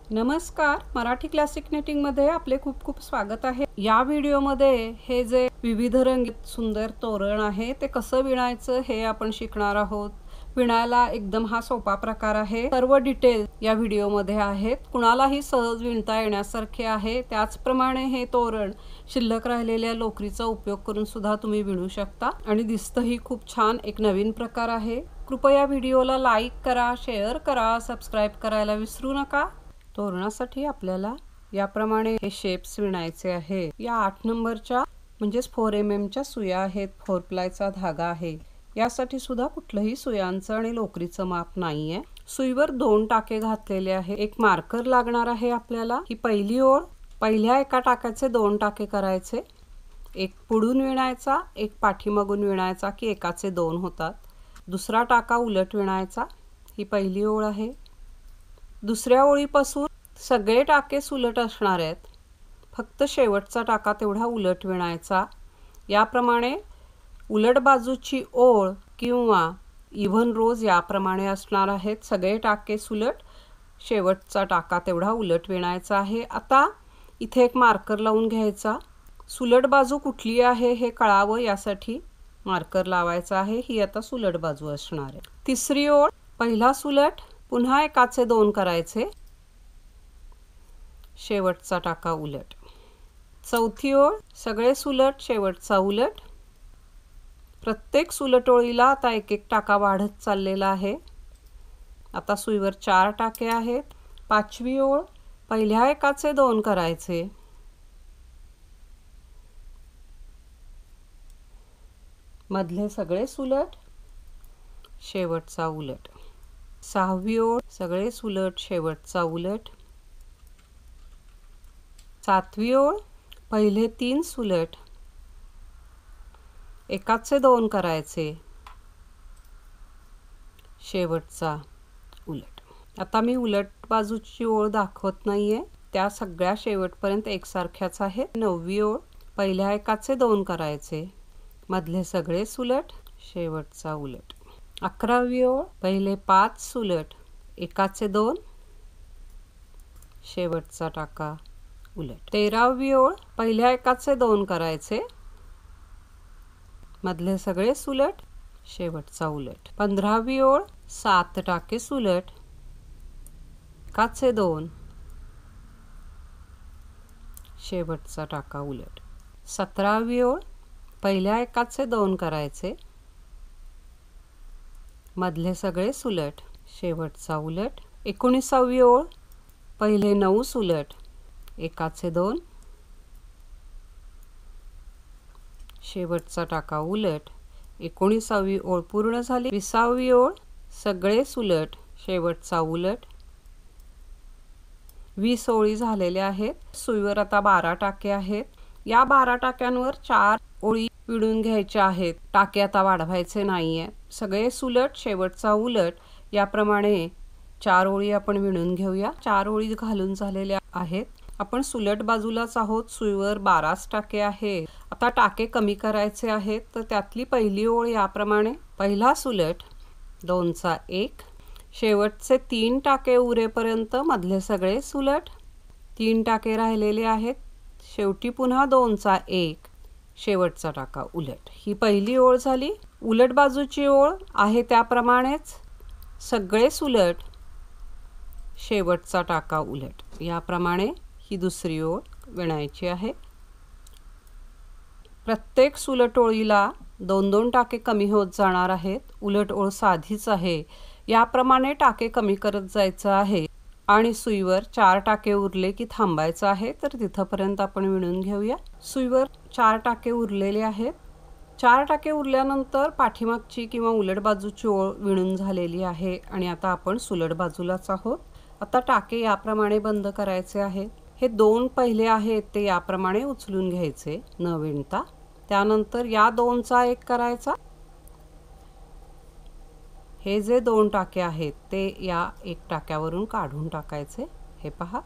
नमस्कार, Marathi classic netting मध्ये आपले खूप खूप स्वागत आहे। या व्हिडिओ मध्ये हे जे विविध रंगीत सुंदर तोरण आहे ते कसं विणायचं हे आपण शिकणार आहोत। विणायला एकदम हा सोपा प्रकार आहे। सर्व डिटेल या व्हिडिओ मध्ये आहेत। कुणालाही सहज विणता येण्यासारखे आहे। त्याचप्रमाणे हे तोरण शिल्लक राहिलेल्या लोकरीचा उपयोग करून सुद्धा तुम्ही विणू शकता आणि दिसतही खूप छान एक नवीन प्रकार आहे। कृपया व्हिडिओला लाईक करा, शेअर करा, सबस्क्राइब करायला विसरू नका। तोरणासाठी आपल्याला याप्रमाणे हे शेप्स विणायचे आहे। या 8 नंबरच्या म्हणजेच 4 mm च्या सुया आहेत। 4 प्लायचा धागा आहे। यासाठी सुद्धा कुठलंही सुयांचं आणि लोकरीचं माप नाहीये। सुईवर 2 टाके घातलेले आहे। एक मार्कर लागणार आहे आपल्याला। ही पहिली ओळ, पहिल्या एका टाक्याचे 2 टाके करायचे। एक पुढून विणायचा, एक पाठीमागून विणायचा की एकाचे 2 होतात। दुसरा टाका उलट विणायचा। ही पहिली ओळ आहे। दुसऱ्या ओळीपासून सगळे टाके उलट असणार आहेत। फक्त शेवटचा टाका तेवढा उलट विणायचा। याप्रमाणे उलट बाजूची ओळ किंवा इव्हन रोज याप्रमाणे असणार आहेत। सगळे टाके उलट, शेवटचा टाका तेवढा उलट विणायचा आहे। आता इथे एक मार्कर लावून घ्यायचा। सुलट बाजू कुठली आहे हे कळावं यासाठी मार्कर लावायचा आहे। ही आता सुलट बाजू असणार आहे। तिसरी ओळ, पहिला सुलट, पुन्हा एकाचे 2 करायचे, शेवटचा टाका उलट। चौथी ओळ, सगळे सुलट, शेवटचा उलट। प्रत्येक सुलट ओळीला आता एक एक टाका वाढत चाललेला आहे। आता सुईवर 4 टाके आहेत। पाचवी ओळ, पहिल्या एकाचे 2 करायचे, मधले सगळे सुलट, शेवटचा उलट। सहावी ओळ, सगळे सुलट, शेवटचा उलट। सातवी ओळ, पहिले 3 सुलट, एकाचे 2 करायचे, शेवटचा उलट। आता मी उलट बाजूची ओळ दाखवत नाहीये, त्या सगळ्या शेवटपर्यंत एकसारख्याच आहेत। नववी ओळ, पहिल्या एकाचे 2 करायचे, मधले सगळे सुलट, शेवटचा उलट। 11वी ओळ, पहिले 5 सुलट, एकाचे 2, शेवटचा टाका उलट। 13वी ओळ, पहिल्या एकाचे 2 करायचे, मधले सगळे सुलट, शेवटचा उलट। 15वी ओळ, 7 टाके सुलट, एकाचे 2, शेवटचा टाका उलट। 17वी ओळ, पहिल्या एकाचे 2 करायचे, मधले सगळे सुलट, शेवटचा उलट। 19वी ओळ, पहिले 9 सुलट, एकाचे 2, शेवटचा टाका उलट। 19वी ओळ पूर्ण झाली। 20वी ओळ, सगळे सुलट, शेवटचा उलट। 20 ओळी झालेल्या आहेत। सुईवर आता 12 टाके आहेत। या 12 टाक्यांवर 4 ओळी विणून घ्यायच्या आहेत। टाके आता वाढवायचे नाहीये। सगळे सुलट, शेवटचा उलट याप्रमाणे 4 ओळी आपण विणून घेऊया। 4 ओळी घालून झालेल्या आहेत। आपण सुलट बाजूलाच आहोत। सुईवर 12 टाके आहे। आता टाके कमी करायचे आहेत, तर त्यातली पहिली ओळ याप्रमाणे, पहिला सुलट, 2चा 1, शेवटचे 3 टाके उरेपर्यंत मधले सगळे सुलट, 3 टाके राहिलेले आहेत, शेवटी पुन्हा 2चा 1, शेवटचा टाका उलट। ही पहिली ओळ झाली। उलट बाजूची ओळ आहे त्याप्रमाणेच सगळे सुलट, शेवटचा टाका उलट। याप्रमाणे ही दुसरी ओळ विणायची आहे। प्रत्येक सुलट ओळीला 2-2 टाके कमी होत जाणार आहेत। उलट ओळ साधीच आहे। याप्रमाणे टाके कमी करत जायचं आहे आणि सुईवर 4 टाके उरले की थांबायचं आहे। तर तिथपर्यंत आपण विणून घेऊया। सुईवर 4 टाके उरलेले आहेत। 4 टाके उरल्यानंतर पाठीमागची किंवा उलट बाजूची ओळ विणून झालेली आहे आणि आता आपण सुलट बाजूलाच आहोत। आता टाके याप्रमाणे बंद करायचे आहेत। हे 2 पहिले आहेत ते याप्रमाणे उचलून घ्यायचे न विणता। त्यानंतर या 2चा 1 करायचा। हे जे 2 टाके आहेत ते या 1 टाक्यावरून काढून टाकायचे। हे पहा,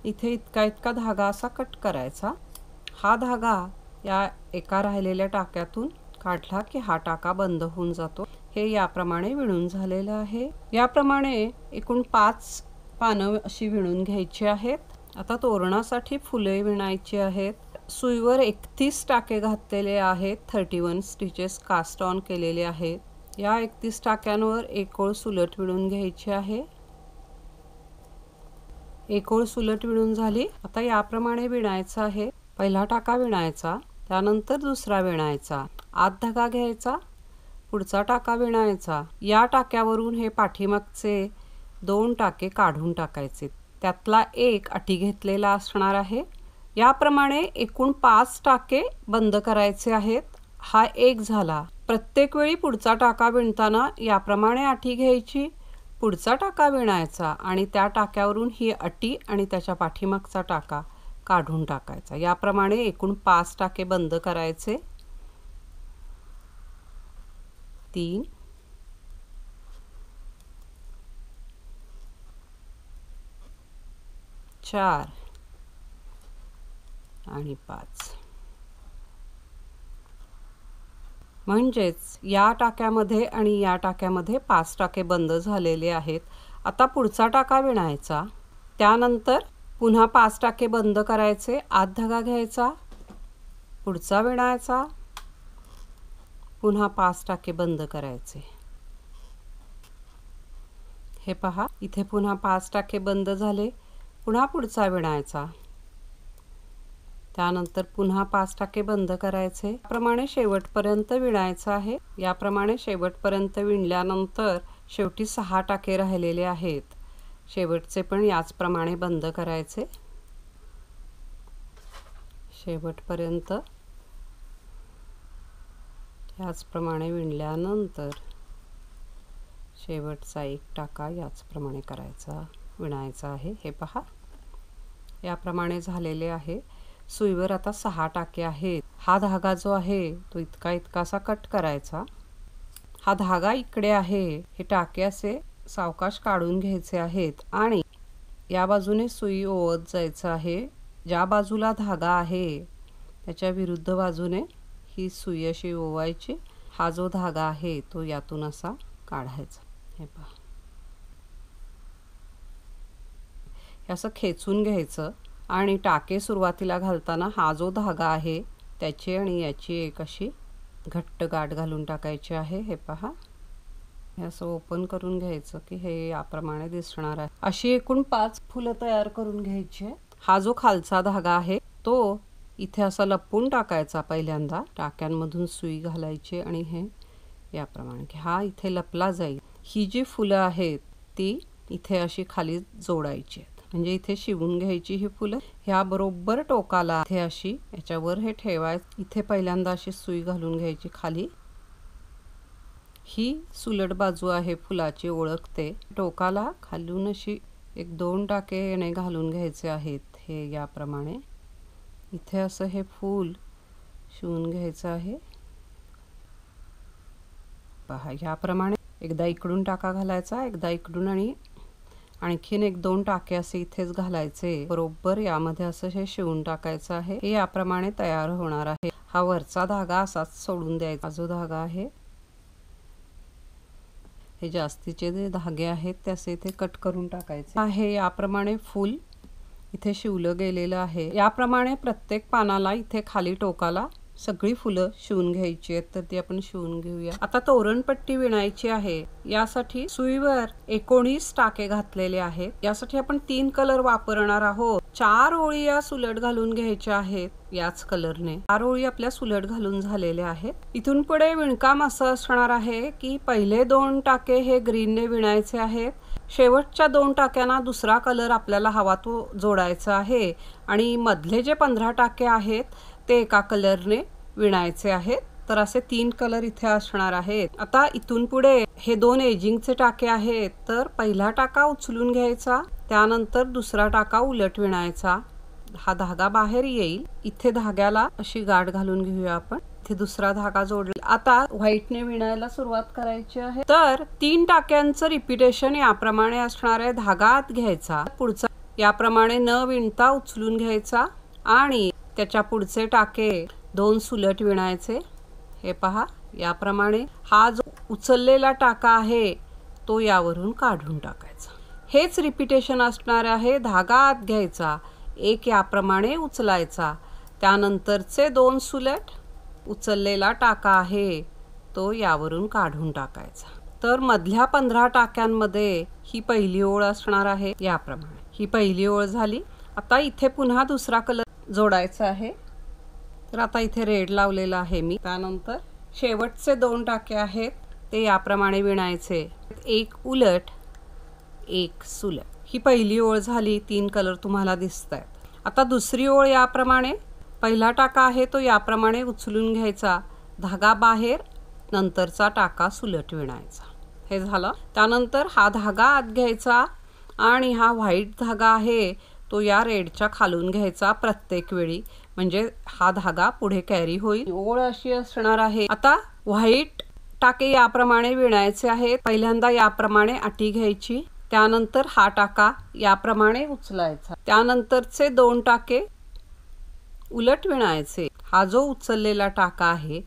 इथे इतका इतका धागा असा कट करायचा। हा धागा या एका राहिलेल्या टाक्यातून काढला की हा टाका बंद होऊन जातो। हे याप्रमाणे विणून झालेलं आहे। याप्रमाणे एकूण 5 पानं अशी विणून घ्यायची आहेत। आता तोरणासाठी फुले विणायची आहेत। सुईवर 31 टाके घातलेले आहेत। 31 स्टिचेस कास्ट ऑन केलेले आहेत। या 31 टाक्यांवर एक ओळ सुलट विणून घ्यायची आहे। एक ओळ सुलट विणून झाली। आता याप्रमाणे विणायचं आहे। पहिला टाका विणायचा, त्यानंतर दुसरा विणायचा, आत धागा घ्यायचा, पुढचा टाका विणायचा। या टाक्यावरून हे पाठीमागचे 2 टाके काढून टाकायचे। त्यातला एक अटी घेतलेला असणार आहे। याप्रमाणे एकूण 5 टाके बंद करायचे आहेत। हा एक झाला। प्रत्येक वेळी पुढचा टाका विणताना याप्रमाणे अटी घ्यायची, पुढचा टाका विणायचा आणि त्या टाक्यावरून ही अटी आणि त्याच्या पाठीमागचा टाका काढून टाकायचा। याप्रमाणे एकूण 5 टाके बंद करायचे। 3 4 आणि 5। म्हणजेच या टाक्यामध्ये आणि या टाक्यामध्ये 5 टाके बंद झालेले आहेत। आता पुढचा टाका विणायचा, त्यानंतर पुन्हा 5 टाके बंद करायचे, आत धागा घ्यायचा, पुढचा विणायचा, पुन्हा 5 टाके बंद करायचे। हे पहा, इथे पुन्हा 5 टाके बंद झाले। पुन्हा पुढचा विणायचा, त्यानंतर पुन्हा 5 टाके बंद करायचे। याप्रमाणे शेवटपर्यंत विणायचं आहे। याप्रमाणे शेवटपर्यंत विणल्यानंतर शेवटी 6 टाके राहिलेले आहेत। शेवटचे पण याचप्रमाणे बंद करायचे। शेवटपर्यंत याचप्रमाणे विणल्यानंतर शेवटचा एक टाका याचप्रमाणे करायचा, विणायचा आहे। हे पहा, याप्रमाणे झालेले आहे। सुईवर आता 6 टाके आहेत। हा धागा जो आहे तो इतकासा कट करायचा। हा धागा इकडे आहे। हे टाके असे सावकाश काढून घ्यायचे आहेत आणि या बाजूने सुई ओवत जायचं आहे। ज्या बाजूला धागा आहे त्याच्या विरुद्ध बाजूने ही सुई अशी ओवायची। हा जो धागा आहे तो यातून असा काढायचा। हे पहा, हे असं खेचून घ्यायचं आणि टाके सुरुवातीला घालताना हा जो धागा आहे त्याची आणि याची एक अशी घट्ट गाठ घालून टाकायची आहे। हे पहा, हे असं ओपन करून घ्यायचं की हे याप्रमाणे दिसणार आहे। अशी एकूण 5 फुलं तयार करून घ्यायची आहे। हा जो खालचा धागा आहे तो इथे असा लपवून टाकायचा। पहिल्यांदा टाक्यांमधून सुई घालायची आणि हे याप्रमाणे की हा इथे लपला जाईल। ही जी फुलं आहेत ती इथे अशी खाली जोडायची आहेत। म्हणजे इथे शिवून घ्यायची ही फुलं। ह्या बरोबर टोकाला इथे अशी याच्यावर हे ठेवायचं। इथे पहिल्यांदा अशी सुई घालून घ्यायची खाली। ही सुलट बाजू आहे फुलाची, ओळखते। टोकाला खालून अशी 1-2 टाके याने घालून घ्यायचे आहेत। हे याप्रमाणे इथे असं हे फूल शिवून घ्यायचं आहे। पहा, याप्रमाणे एकदा इकडून टाका घालायचा, एकदा इकडून आणि आणखीन 1-2 टाके असे इथेच घालायचे। बरोबर यामध्ये असं हे शिवून टाकायचं आहे। हे याप्रमाणे तयार होणार आहे। हा वरचा धागा असाच सोडून द्यायचा। जो धागा आहे हे जास्तीचे जे धागे आहेत ते असे इथे कट करून टाकायचे आहे। याप्रमाणे फूल इथे शिवलं गेलेलं आहे। याप्रमाणे प्रत्येक पानाला इथे खाली टोकाला सगळी फुलं शिवून घ्यायची आहेत। तर ती आपण शिवून घेऊया। आता तोरणपट्टी विणायची आहे। यासाठी सुईवर 19 टाके घातलेले आहेत। यासाठी आपण 3 कलर वापरणार आहोत। 4 ओळी या सुलट घालून घ्यायच्या आहेत याच कलरने। 4 ओळी आपल्या सुलट घालून झालेल्या आहेत। इथून पुढे विणकाम असं असणार आहे की पहिले 2 टाके हे ग्रीनने विणायचे आहेत। शेवटच्या 2 टाक्यांना दुसरा कलर आपल्याला हवा तो जोडायचा आहे आणि मधले जे 15 टाके आहेत ते एका कलरने विणायचे आहेत। तर असे 3 कलर इथे असणार आहेत। आता इथून पुढे हे 2 एजिंगचे टाके आहेत। तर पहिला टाका उचलून घ्यायचा, त्यानंतर दुसरा टाका उलट विणायचा। हा धागा बाहेर येईल। इथे धाग्याला अशी गाठ घालून घेऊया आपण। इथे दुसरा धागा जोडला। आता व्हाईटने विणायला सुरुवात करायची आहे। तर 3 टाक्यांचं रिपीटेशन याप्रमाणे असणार आहे। धागा आत घ्यायचा, पुढचा याप्रमाणे न विणता उचलून घ्यायचा आणि त्याच्या पुढचे टाके 2 सुलट विणायचे। हे पहा, याप्रमाणे हा जो उचललेला टाका आहे तो यावरून काढून टाकायचा। हेच रिपीटेशन असणार आहे। धागा आत घ्यायचा, एक याप्रमाणे उचलायचा, त्यानंतरचे 2 सुलट, उचललेला टाका आहे तो यावरून काढून टाकायचा। तर मधल्या 15 टाक्यांमध्ये ही पहिली ओळ असणार आहे याप्रमाणे। ही पहिली ओळ झाली। आता इथे पुन्हा दुसरा कलर जोडायचा आहे। तर आता इथे रेड लावलेला आहे मी। त्यानंतर शेवटचे 2 टाके आहेत ते याप्रमाणे विणायचे, एक उलट एक सुलट। ही पहिली ओळ झाली। 3 कलर तुम्हाला दिसतायत। आता दुसरी ओळ याप्रमाणे, पहिला टाका आहे तो याप्रमाणे उचलून घ्यायचा, धागा बाहेर, नंतरचा टाका सुलट विणायचा। हे झालं। त्यानंतर हा धागा आत घ्यायचा आणि हा व्हाईट धागा आहे तो या रेडच्या खालून घ्यायचा प्रत्येक वेळी, म्हणजे हा धागा पुढे कॅरी होईल। ओळ अशी असणार आहे। आता व्हाईट टाके याप्रमाणे विणायचे आहेत। पहिल्यांदा याप्रमाणे आटी घ्यायची, त्यानंतर हा टाका याप्रमाणे उचलायचा, त्यानंतरचे 2 टाके उलट विणायचे। हा जो उचललेला टाका आहे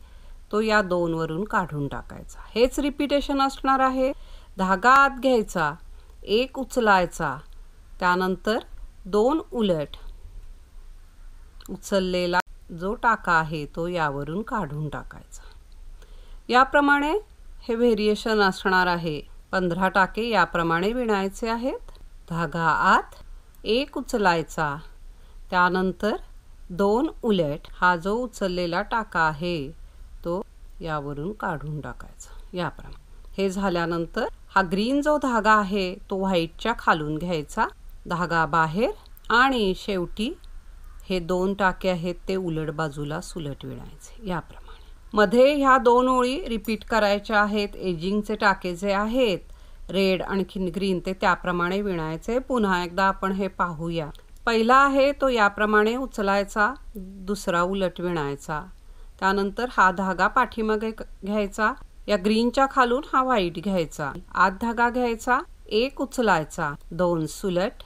तो या 2 वरून काढून टाकायचा। हेच रिपीटेशन असणार आहे। धागा आत घ्यायचा, एक उचलायचा, त्यानंतर 2 उलट, उचललेला जो टाका आहे तो यावरून काढून टाकायचा। याप्रमाणे हे व्हेरिएशन असणार आहे। 15 टाके याप्रमाणे विणायचे आहेत। धागा आत, एक उचलायचा, त्यानंतर 2 उलट, हा जो उचललेला टाका आहे तो यावरून काढून टाकायचा याप्रमाणे। हे झाल्यानंतर हा ग्रीन जो धागा आहे तो व्हाईटच्या खालून घ्यायचा, धागा बाहेर, आणि शेवटी हे 2 टाके आहेत ते उलट बाजूला सुलट विणायचे याप्रमाणे। मध्ये ह्या 2 ओळी रिपीट करायच्या आहेत। एजिंगचे टाके जे आहेत रेड आणखी ग्रीन ते त्याप्रमाणे विणायचे। पुन्हा एकदा आपण हे पाहूया। पहिला आहे तो याप्रमाणे उचलायचा, दुसरा उलट विणायचा, त्यानंतर हा धागा पाठीमागे घ्यायचा, या ग्रीनच्या खालून हा व्हाईट घ्यायचा, आत धागा घ्यायचा, एक उचलायचा, 2 सुलट,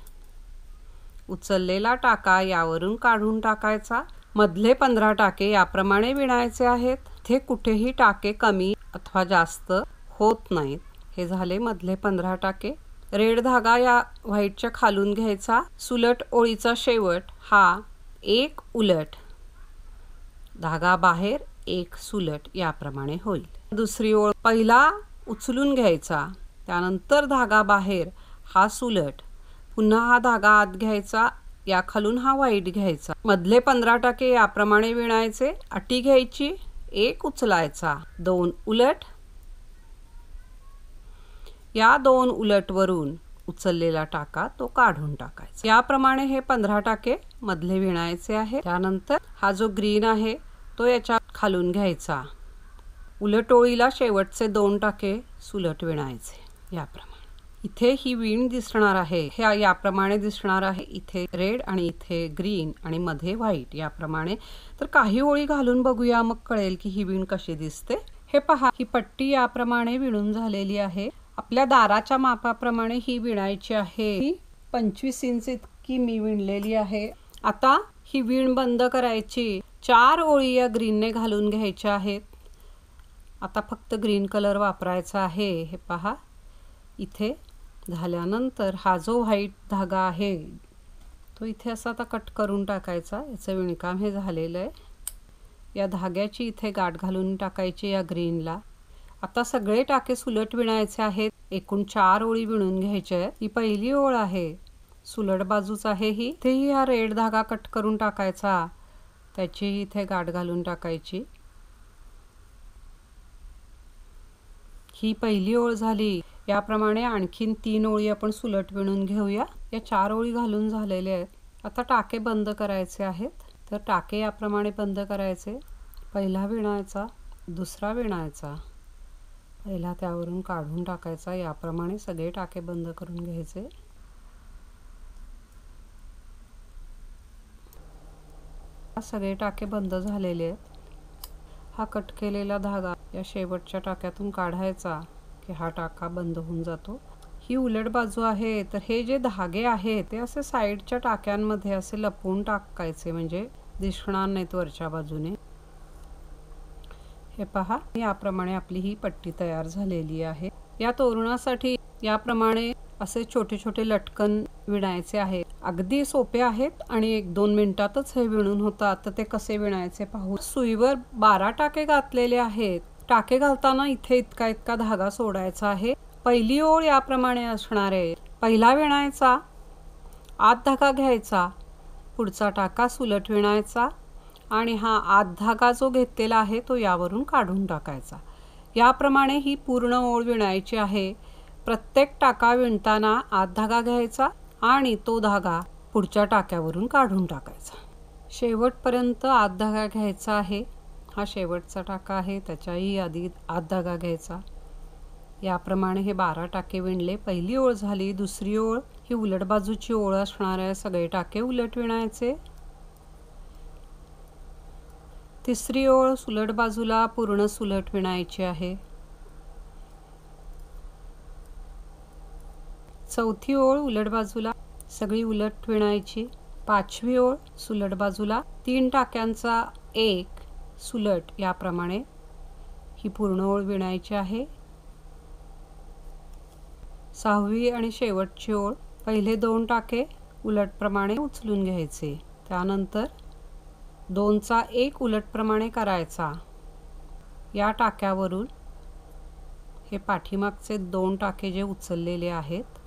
उचललेला टाका यावरून काढून टाकायचा। मधले 15 टाके याप्रमाणे विणायचे आहेत। इथे कुठेही टाके कमी अथवा जास्त होत नाहीत। हे झाले मधले 15 टाके। रेड धागा या व्हाईटच्या खालून घ्यायचा, सुलट ओळीचा शेवट हा एक उलट, धागा बाहेर, एक सुलट याप्रमाणे होईल। दुसरी ओळ, पहिला उचलून घ्यायचा, त्यानंतर धागा बाहेर, हा सुलट, पुन्हा हा धागा आत घ्यायचा, या खालून हा व्हाईट घ्यायचा। मधले 15 टाके याप्रमाणे विणायचे। आटी घ्यायची, एक उचलायचा, 2 उलट, या 2 उलट वरून उचललेला टाका तो काढून टाकायचा। याप्रमाणे हे 15 टाके मधले विणायचे आहे। त्यानंतर हा जो ग्रीन आहे तो याच्या खालून घ्यायचा, उलट ओळीला शेवटचे 2 टाके सुलट विणायचे याप्रमाणे। इथे ही विण दिसणार आहे, हे याप्रमाणे दिसणार आहे। इथे रेड आणि इथे ग्रीन आणि मध्ये व्हाईट याप्रमाणे। तर काही ओळी घालून बघूया, मग कळेल की ही विण कशी दिसते। हे पहा, ही पट्टी याप्रमाणे विणून झालेली आहे। आपल्या दाराच्या मापाप्रमाणे ही विणायची आहे। ही 25 इंच इतकी मी विणलेली आहे। आता ही विण बंद करायची। 4 ओळी या ग्रीनने घालून घ्यायच्या आहेत। आता फक्त ग्रीन कलर वापरायचा आहे। हे पहा, इथे झाल्यानंतर हा जो व्हाईट धागा आहे तो इथे असा आता कट करून टाकायचा। याचं विणकाम हे झालेलं आहे। या धाग्याची इथे गाठ घालून टाकायची या ग्रीनला। आता सगळे टाके सुलट विणायचे आहेत। एकूण 4 ओळी विणून घ्यायच्या आहेत। ही पहिली ओळ आहे, सुलट बाजूच आहे ही। इथेही हा रेड धागा कट करून टाकायचा, त्याची इथे गाठ घालून टाकायची। ही पहिली ओळ झाली। याप्रमाणे आणखीन 3 ओळी आपण सुलट विणून घेऊया। या 4 ओळी घालून झालेल्या आहेत। आता टाके बंद करायचे आहेत। तर टाके याप्रमाणे बंद करायचे। पहिला विणायचा, दुसरा विणायचा, पहिला त्यावरून काढून टाकायचा। याप्रमाणे सगळे टाके बंद करून घ्यायचे। सगळे टाके बंद झालेले आहेत। हा कट केलेला धागा या शेवटच्या टाक्यातून काढायचा की हा टाका बंद होऊन जातो। ही उलट बाजू आहे, तर हे जे धागे आहेत ते असे साइडच्या टाक्यांमध्ये असे लपवून टाकायचे, म्हणजे दिसणार नाहीत वरच्या बाजूने। हे पहा, याप्रमाणे आपली ही पट्टी तयार झालेली आहे। या तोरणासाठी याप्रमाणे असे छोटे छोटे लटकन विणायचे आहे। अगदी सोपे आहेत आणि 1-2 मिनिटातच हे विणून होतात। तर ते कसे विणायचे पाहू। सुईवर 12 टाके घातलेले आहेत। टाके घालताना इथे इतका धागा सोडायचा आहे। पहिली ओळ याप्रमाणे असणार आहे। पहिला विणायचा, आत धागा घ्यायचा, पुढचा टाका सुलट विणायचा आणि हा आत धागा जो घेतलेला आहे तो यावरून काढून टाकायचा। याप्रमाणे ही पूर्ण ओळ विणायची आहे। प्रत्येक टाका विणताना आत धागा घ्यायचा आणि तो धागा पुढच्या टाक्यावरून काढून टाकायचा। शेवटपर्यंत आत धागा घ्यायचा आहे। हा शेवटचा टाका आहे, त्याच्याही आधी आत धागा घ्यायचा। याप्रमाणे हे 12 टाके विणले। पहिली ओळ झाली। दुसरी ओळ ही उलट बाजूची ओळ असणार आहे। सगळे टाके उलट विणायचे। तिसरी ओळ सुलट बाजूला पूर्ण सुलट विणायची आहे। चौथी ओळ उलट बाजूला सगळी उलट विणायची। पाचवी ओळ सुलट बाजूला 3 टाक्यांचा एक सुलट याप्रमाणे ही पूर्ण ओळ विणायची आहे। सहावी आणि शेवटची ओळ पहिले 2 टाके उलटप्रमाणे उचलून घ्यायचे, त्यानंतर 2चा 1 उलटप्रमाणे करायचा। या टाक्यावरून हे पाठीमागचे 2 टाके जे उचललेले आहेत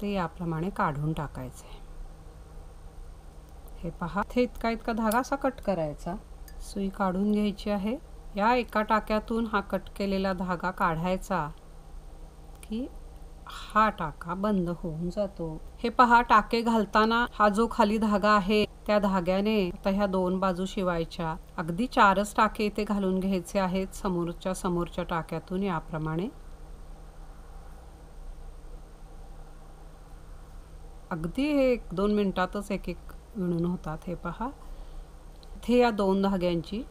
ते याप्रमाणे काढून टाकायचे। हे पहा, इथे इतका धागा असा कट करायचा। सुई काढून घ्यायची आहे। या एका टाक्यातून हा कट केलेला धागा काढायचा की हा टाका बंद होऊन जातो। हे पहा, टाके घालताना हा जो खाली धागा आहे त्या धाग्याने आता ह्या 2 बाजू शिवायच्या। अगदी 4च टाके इथे घालून घ्यायचे आहेत समोरच्या टाक्यातून याप्रमाणे। अगदी हे 1-2 मिनिटातच एक विणून होतात। हे पहा, इथे या 2 धाग्यांची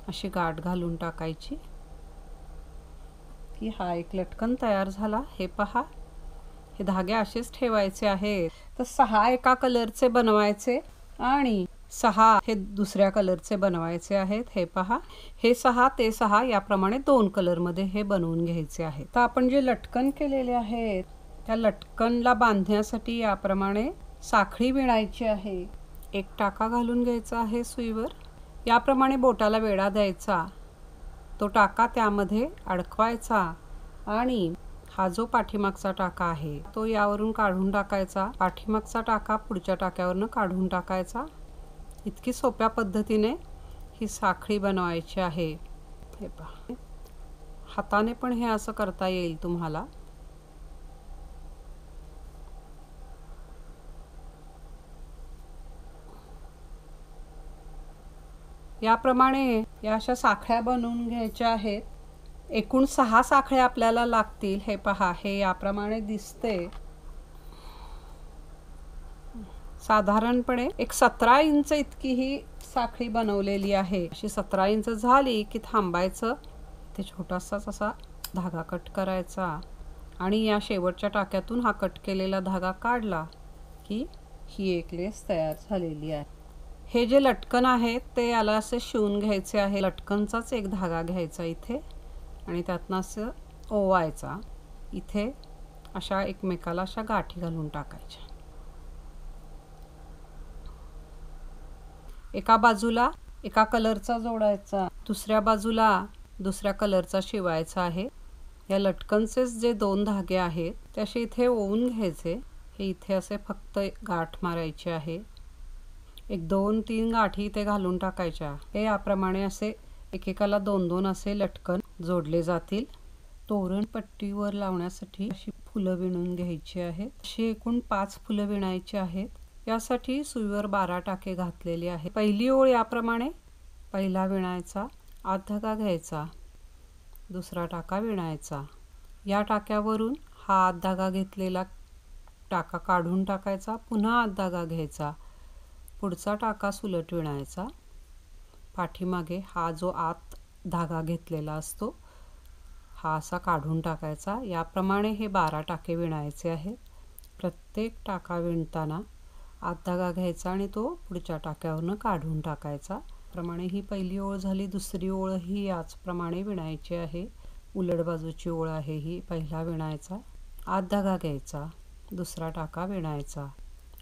अशी गाठ घालून टाकायची की हा एक लटकन तयार झाला। हे पहा, हे धागे असेच ठेवायचे आहेत। तर 6 एका कलरचे बनवायचे आणि 6 हे दुसऱ्या कलरचे बनवायचे आहेत। हे पहा, हे 6 ते 6 याप्रमाणे 2 कलर मध्ये हे बनवून घ्यायचे आहे। तर आपण जे लटकन केलेले आहेत त्या लटकनला बांधण्यासाठी याप्रमाणे साखळी विणायची आहे। एक टाका घालून घ्यायचा आहे सुईवर। याप्रमाणे बोटाला वेढा द्यायचा, तो टाका त्यामध्ये अडकवायचा आणि हा जो पाठीमागचा टाका आहे तो यावरून काढून टाकायचा। पाठीमागचा टाका पुढच्या टाक्यावरून काढून टाकायचा। इतकी सोप्या पद्धतीने ही साखळी बनवायची आहे। हे पहा, हाताने पण हे असं करता येईल तुम्हाला। याप्रमाणे या अशा साखळ्या बनवून घ्यायच्या आहेत। एकूण 6 साखळ्या आपल्याला लागतील। हे पहा, हे याप्रमाणे दिसते। साधारणपणे एक 17 इंच इतकी ही साखळी बनवलेली आहे। अशी 17 इंच झाली की थांबायचं, ते छोटासाच असा धागा कट करायचा आणि या शेवटच्या टाक्यातून हा कट केलेला धागा काढला की ही एक लेस तयार झालेली आहे। हे जे लटकन आहेत ते याला असे शिवून घ्यायचे आहे। लटकनचाच एक धागा घ्यायचा इथे आणि त्यातनं असं ओवायचा। इथे अशा एकमेकाला अशा गाठी घालून टाकायच्या। एका बाजूला एका कलरचा जोडायचा, दुसऱ्या बाजूला दुसऱ्या कलरचा शिवायचा आहे। या लटकनचे जे 2 धागे आहेत ते असे इथे ओवून घ्यायचे। हे इथे असे फक्त गाठ मारायची आहे। 1-2-3 गाठी इथे घालून टाकायच्या। हे याप्रमाणे असे एकेकाला 2-2 असे लटकन जोडले जातील। तोरण पट्टीवर लावण्यासाठी अशी फुलं विणून घ्यायची आहेत। अशी एकूण 5 फुलं विणायची आहेत। यासाठी सुईवर 12 टाके घातलेले आहेत। पहिली ओळ याप्रमाणे पहिला विणायचा, आत धागा घ्यायचा, दुसरा टाका विणायचा। या टाक्यावरून हा आत धागा घेतलेला टाका काढून टाकायचा, पुन्हा आत धागा घ्यायचा, पुढचा टाका सुलट विणायचा। पाठीमागे हा जो आत धागा घेतलेला असतो हा असा काढून टाकायचा। याप्रमाणे हे 12 टाके विणायचे आहेत। प्रत्येक टाका विणताना आत धागा घ्यायचा आणि तो पुढच्या टाक्यावरून काढून टाकायचा। प्रमाणे ही पहिली ओळ झाली। दुसरी ओळ ही याचप्रमाणे विणायची आहे। उलट बाजूची ओळ आहे ही पहिला विणायचा। आत धागा घ्यायचा, दुसरा टाका विणायचा,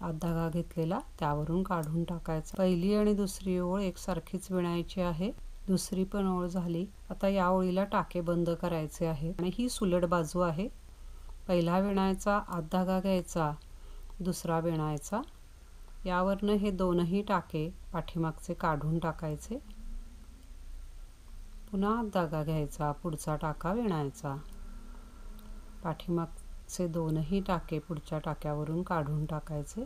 आत धागा घेतलेला त्यावरून काढून टाकायचा। पहिली आणि दुसरी ओळ एकसारखीच विणायची आहे। दुसरी पण ओळ झाली। आता या ओळीला टाके बंद करायचे आहे आणि ही सुलट बाजू आहे। पहिला विणायचा, आत धागा घ्यायचा, दुसरा विणायचा, यावरनं हे दोनही टाके पाठीमागचे काढून टाकायचे। पुन्हा आत धागा घ्यायचा, पुढचा टाका विणायचा, पाठीमागचे दोनही टाके पुढच्या टाक्यावरून काढून टाकायचे।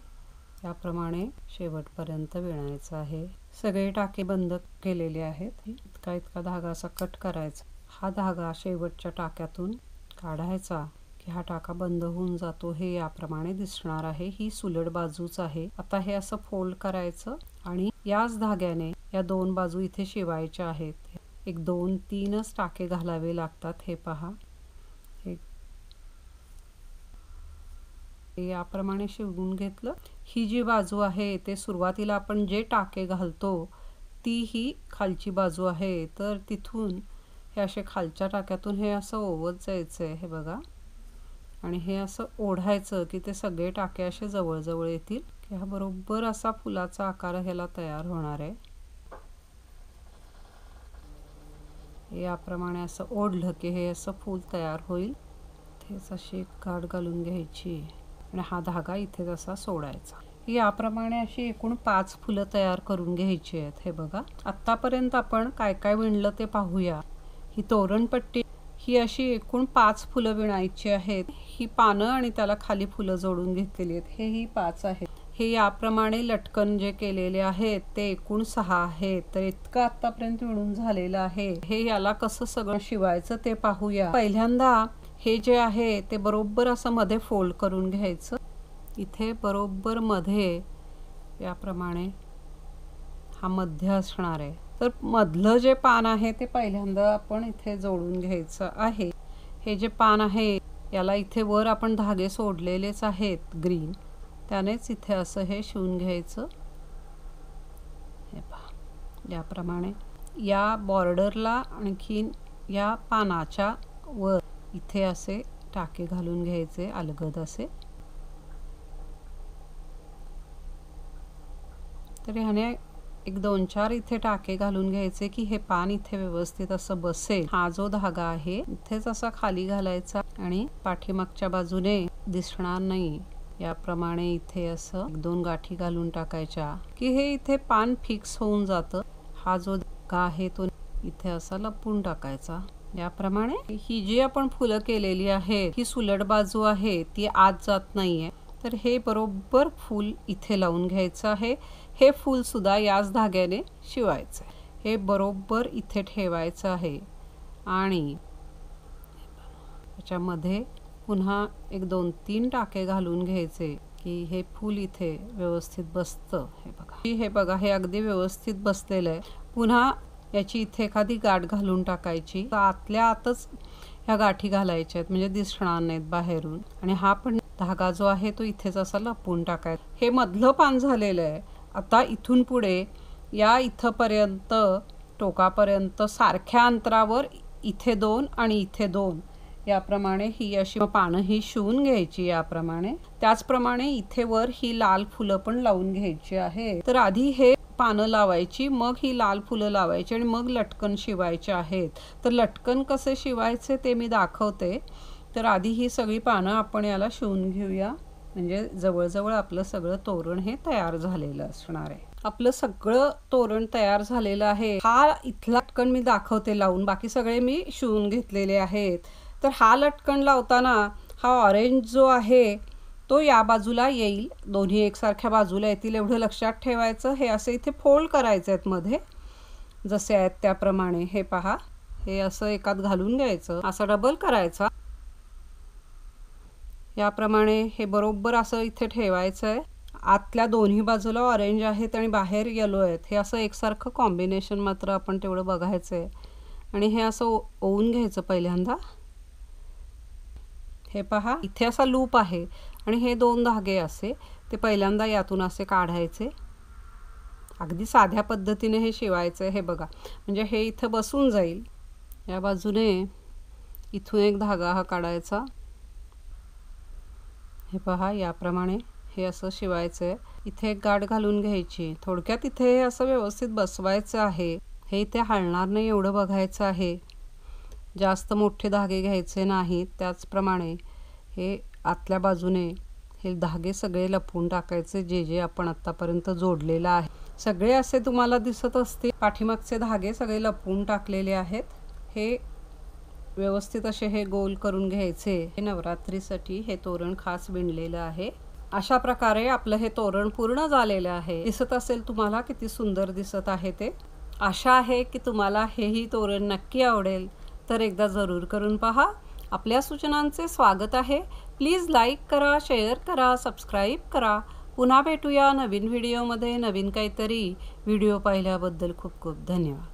याप्रमाणे शेवटपर्यंत विणायचं आहे। सगळे टाके बंद केलेले आहेत। इतका इतका धागा असा कट करायचा। हा धागा शेवटच्या टाक्यातून काढायचा की हा टाका बंद होऊन जातो, हे याप्रमाणे दिसणार आहे। ही सुलट बाजूच आहे। आता हे असं फोल्ड करायचं आणि याच धाग्याने या दोन बाजू इथे शिवायच्या आहेत। एक 2-3च टाके घालावे लागतात। हे पहा, याप्रमाणे शिवून घेतलं। ही जी बाजू आहे ते सुरुवातीला आपण जे टाके घालतो ती ही खालची बाजू आहे, तर तिथून हे असे खालच्या टाक्यातून हे असं ओवत जायचंय, हे बघा, आणि हे असं ओढायचं की ते सगळे टाके असे जवळ जवळ येतील की हा बरोबर असा फुलाचा आकार ह्याला तयार होणार आहे। याप्रमाणे असं ओढलं की हे असं फूल तयार होईल। इथेच अशी गाठ घालून घ्यायची आणि हा धागा इथे असा सोडायचा। याप्रमाणे अशी एकूण 5 फुलं तयार करून घ्यायची आहेत। हे बघा, आतापर्यंत आपण काय काय विणलं ते पाहूया। ही तोरणपट्टी ही अशी एकूण 5 फुलं विणायची आहेत। ही पानं आणि त्याला खाली फुलं जोडून घेतलेली आहेत। हे ही 5 आहेत। हे याप्रमाणे लटकन जे केलेले आहेत ते एकूण 6 आहेत। तर इतकं आतापर्यंत विणून झालेलं आहे। हे याला कसं सगळं शिवायचं ते पाहूया। पहिल्यांदा हे जे आहे ते बरोबर असं मध्ये फोल्ड करून घ्यायचं। इथे बरोबर मध्ये याप्रमाणे हा मध्य असणार आहे। तर मधलं जे पान आहे ते पहिल्यांदा आपण इथे जोडून घ्यायचं आहे। हे जे पान आहे याला इथे वर आपण धागे सोडलेलेच आहेत ग्रीन, त्यानेच इथे असं हे शिवून घ्यायचं। हे पहा, याप्रमाणे या बॉर्डरला आणखीन या पानाच्या वर इथे असे टाके घालून घ्यायचे अलगद असे। तर ह्याने एक 2-4 इथे टाके घालून घ्यायचे की हे पान इथे व्यवस्थित असं बसेल। हा जो धागा आहे इथेच असा खाली घालायचा आणि पाठीमागच्या बाजूने दिसणार नाही याप्रमाणे इथे असं 1-2 गाठी घालून टाकायच्या की हे इथे पान फिक्स होऊन जातं। हा जो धागा आहे तो इथे असा लपवून टाकायचा। याप्रमाणे ही जी आपण फुलं केलेली आहे ही सुलट बाजू आहे, ती आत जात नाहीये। तर हे बरोबर फूल इथे लावून घ्यायचं आहे। हे फूल सुद्धा याच धाग्याने शिवायचं आहे। हे बरोबर इथे ठेवायचं आहे आणि त्याच्यामध्ये पुन्हा एक 2-3 टाके घालून घ्यायचे की हे फूल इथे व्यवस्थित बसतं। हे बघा, हे अगदी व्यवस्थित बसलेलं आहे। पुन्हा याची इथे एखादी गाठ घालून टाकायची। तर आतल्या आतच ह्या गाठी घालायच्या आहेत म्हणजे दिसणार नाहीत बाहेरून। आणि हा पण धागा जो आहे तो इथेच असा लपवून टाकायचा। हे मधलं पान झालेलं आहे। आता इथून पुढे या इथपर्यंत टोकापर्यंत सारख्या अंतरावर इथे 2 आणि इथे 2 याप्रमाणे ही अशी पानं ही शिवून घ्यायची याप्रमाणे। त्याचप्रमाणे इथे वर ही लाल फुलं पण लावून घ्यायची आहे। तर आधी हे पानं लावायची, मग ही लाल फुलं लावायची आणि मग लटकन शिवायचे आहेत। तर लटकन कसे शिवायचे ते मी दाखवते। तर आधी ही सगळी पानं आपण याला शिवून घेऊया, म्हणजे जवळजवळ आपलं सगळं तोरण हे तयार झालेलं असणार आहे। आपलं सगळं तोरण तयार झालेलं आहे। हा इथला लटकन मी दाखवते लावून, बाकी सगळे मी शिवून घेतलेले आहेत। तर हा लटकन लावताना हा ऑरेंज जो आहे तो या बाजूला येईल, दोन्ही एकसारख्या बाजूला येतील एवढं लक्षात ठेवायचं। हे असे इथे फोल्ड करायचे आहेत मध्ये, जसे आहेत त्याप्रमाणे। हे पहा, हे असं एकात घालून घ्यायचं, असं डबल करायचा, याप्रमाणे हे बरोबर असं इथे ठेवायचं आहे। आतल्या दोन्ही बाजूला ऑरेंज आहेत आणि बाहेर येलो आहेत। हे असं एकसारखं कॉम्बिनेशन मात्र आपण तेवढं बघायचं आहे आणि हे असं ओवून घ्यायचं पहिल्यांदा। हे पहा, इथे असा लूप आहे आणि हे 2 धागे असे ते पहिल्यांदा यातून असे काढायचे। अगदी साध्या पद्धतीने हे शिवायचं। हे बघा, म्हणजे हे इथे बसून जाईल। या बाजूने इथून एक धागा हा काढायचा हे पहा, याप्रमाणे हे असं शिवायचं आहे. इथे एक गाठ घालून घ्यायची. थोडक्यात इथे असं व्यवस्थित बसवायचं आहे. हे इथे हलणार नाही एवढं बघायचं आहे. जास्त मोठे धागे घ्यायचे नाहीत. त्याचप्रमाणे हे आतल्या बाजूने हे धागे सगळे लपवून टाकायचे, जे जे आपण आतापर्यंत जोडलेलं आहे. सगळे असे तुम्हाला दिसत असतील. पाठीमागचे धागे सगळे लपवून टाकलेले आहेत. हे व्यवस्थित असे हे गोल करून घ्यायचे. हे नवरात्रीसाठी हे तोरण खास विणलेलं आहे. अशा प्रकारे आपलं हे तोरण पूर्ण झालेलं आहे. दिसत असेल तुम्हाला किती सुंदर दिसत आहे ते. आशा आहे की तुम्हाला हेही तोरण नक्की आवडेल. तर एकदा जरूर करून पहा. आपल्या सूचनांचे स्वागत आहे. प्लीज लाईक करा, शेअर करा, सबस्क्राईब करा. पुन्हा भेटूया नवीन व्हिडिओमध्ये नवीन काहीतरी. व्हिडिओ पाहिल्याबद्दल खूप खूप धन्यवाद.